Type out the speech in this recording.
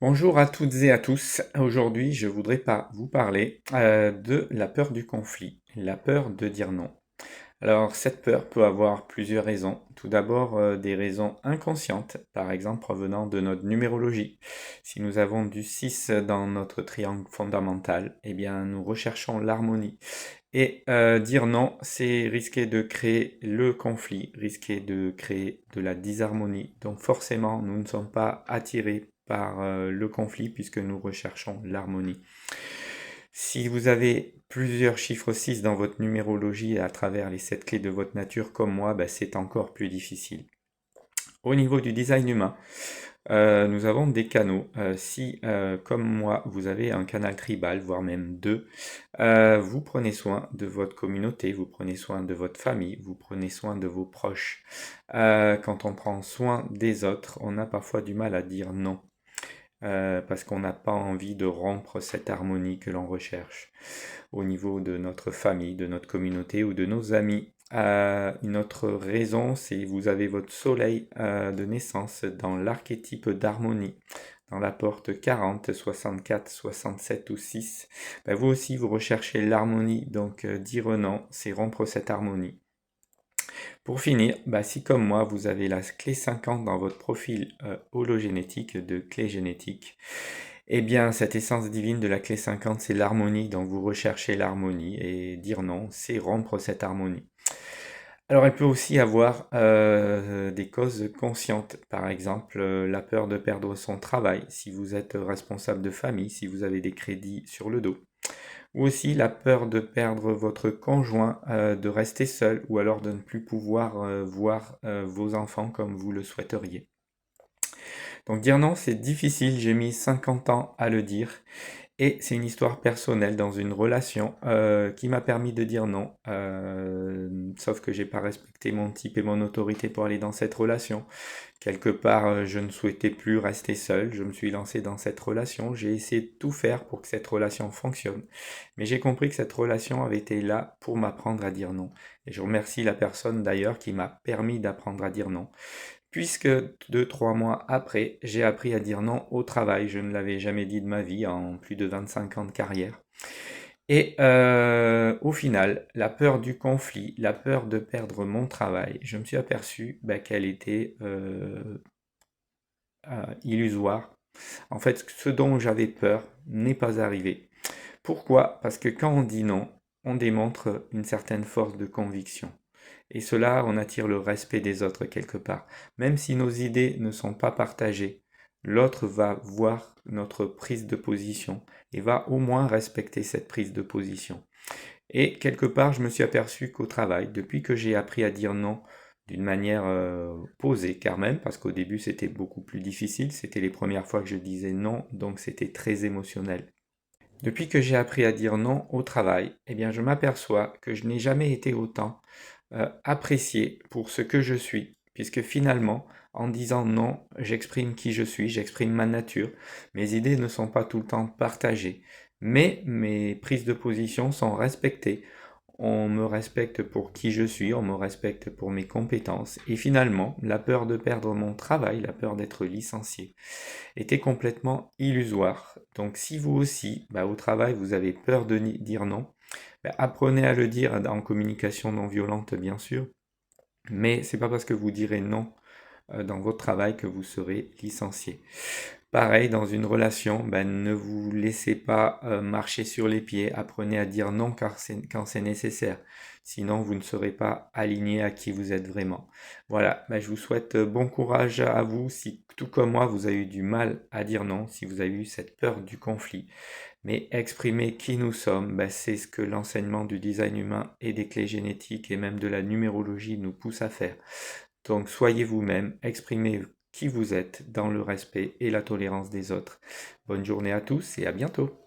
Bonjour à toutes et à tous. Aujourd'hui, je voudrais vous parler de la peur du conflit, la peur de dire non. Alors, cette peur peut avoir plusieurs raisons. Tout d'abord, des raisons inconscientes, par exemple provenant de notre numérologie. Si nous avons du 6 dans notre triangle fondamental, eh bien, nous recherchons l'harmonie. Et dire non, c'est risquer de créer le conflit, risquer de créer de la disharmonie. Donc forcément, nous ne sommes pas attirés par le conflit puisque nous recherchons l'harmonie. Si vous avez plusieurs chiffres 6 dans votre numérologie à travers les 7 clés de votre nature comme moi, ben, c'est encore plus difficile. Au niveau du design humain, nous avons des canaux. Si, comme moi, vous avez un canal tribal, voire même deux, vous prenez soin de votre communauté, vous prenez soin de votre famille, vous prenez soin de vos proches. Quand on prend soin des autres, on a parfois du mal à dire non. Parce qu'on n'a pas envie de rompre cette harmonie que l'on recherche au niveau de notre famille, de notre communauté ou de nos amis. Une autre raison, c'est vous avez votre soleil de naissance dans l'archétype d'harmonie, dans la porte 40, 64, 67 ou 6. Ben, vous aussi, vous recherchez l'harmonie, donc dire non, c'est rompre cette harmonie. Pour finir, bah, si comme moi, vous avez la clé 50 dans votre profil hologénétique de clé génétique, eh bien, cette essence divine de la clé 50, c'est l'harmonie, donc vous recherchez l'harmonie, et dire non, c'est rompre cette harmonie. Alors, elle peut aussi avoir des causes conscientes, par exemple la peur de perdre son travail, si vous êtes responsable de famille, si vous avez des crédits sur le dos. Ou aussi la peur de perdre votre conjoint, de rester seul, ou alors de ne plus pouvoir voir vos enfants comme vous le souhaiteriez. Donc dire non, c'est difficile, j'ai mis 50 ans à le dire. Et c'est une histoire personnelle dans une relation qui m'a permis de dire non. Sauf que j'ai pas respecté mon type et mon autorité pour aller dans cette relation. Quelque part, je ne souhaitais plus rester seul. Je me suis lancé dans cette relation. J'ai essayé de tout faire pour que cette relation fonctionne. Mais j'ai compris que cette relation avait été là pour m'apprendre à dire non. Et je remercie la personne d'ailleurs qui m'a permis d'apprendre à dire non. Puisque 2, 3 mois après, j'ai appris à dire non au travail. Je ne l'avais jamais dit de ma vie en plus de 25 ans de carrière. Et au final, la peur du conflit, la peur de perdre mon travail, je me suis aperçu qu'elle était illusoire. En fait, ce dont j'avais peur n'est pas arrivé. Pourquoi? Parce que quand on dit non, on démontre une certaine force de conviction. Et cela, on attire le respect des autres quelque part. Même si nos idées ne sont pas partagées, l'autre va voir notre prise de position et va au moins respecter cette prise de position. Et quelque part, je me suis aperçu qu'au travail, depuis que j'ai appris à dire non d'une manière posée quand même, parce qu'au début c'était beaucoup plus difficile, c'était les premières fois que je disais non, donc c'était très émotionnel. Depuis que j'ai appris à dire non au travail, eh bien je m'aperçois que je n'ai jamais été autant apprécié pour ce que je suis, puisque finalement, en disant non, j'exprime qui je suis, j'exprime ma nature, mes idées ne sont pas tout le temps partagées, mais mes prises de position sont respectées. On me respecte pour qui je suis, on me respecte pour mes compétences, et finalement, la peur de perdre mon travail, la peur d'être licencié, était complètement illusoire. Donc si vous aussi, au travail, vous avez peur de dire non, apprenez à le dire en communication non violente, bien sûr, mais c'est pas parce que vous direz non dans votre travail que vous serez licencié. Pareil, dans une relation, ne vous laissez pas marcher sur les pieds, apprenez à dire non quand c'est nécessaire. Sinon, vous ne serez pas aligné à qui vous êtes vraiment. Voilà, je vous souhaite bon courage à vous si, tout comme moi, vous avez eu du mal à dire non, si vous avez eu cette peur du conflit. Mais exprimer qui nous sommes, c'est ce que l'enseignement du design humain et des clés génétiques et même de la numérologie nous pousse à faire. Donc soyez vous-même, exprimez qui vous êtes dans le respect et la tolérance des autres. Bonne journée à tous et à bientôt.